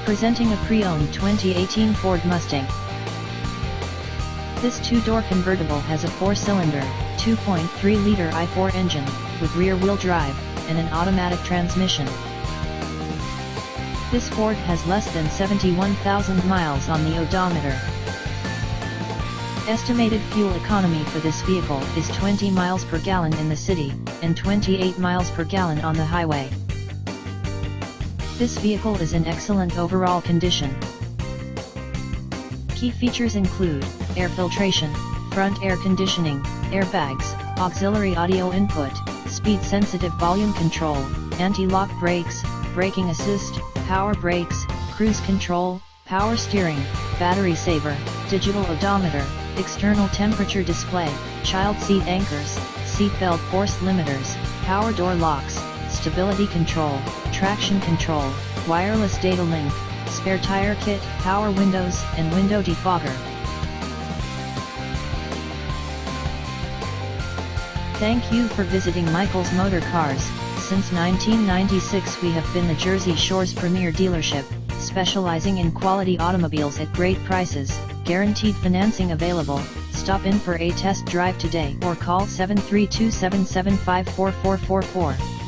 Presenting a pre-owned 2018 Ford Mustang. This two-door convertible has a 4-cylinder, 2.3-liter i4 engine, with rear-wheel drive, and an automatic transmission. This Ford has less than 71,000 miles on the odometer. Estimated fuel economy for this vehicle is 20 miles per gallon in the city, and 28 miles per gallon on the highway. This vehicle is in excellent overall condition. Key features include air filtration, front air conditioning, airbags, auxiliary audio input, speed-sensitive volume control, anti-lock brakes, braking assist, power brakes, cruise control, power steering, battery saver, digital odometer, external temperature display, child seat anchors, seatbelt force limiters, power door locks, stability control, traction control, wireless data link, spare tire kit, power windows, and window defogger. Thank you for visiting Michael's Motorcars. Since 1996 we have been the Jersey Shore's premier dealership, specializing in quality automobiles at great prices, guaranteed financing available. Stop in for a test drive today or call 732-775-4444.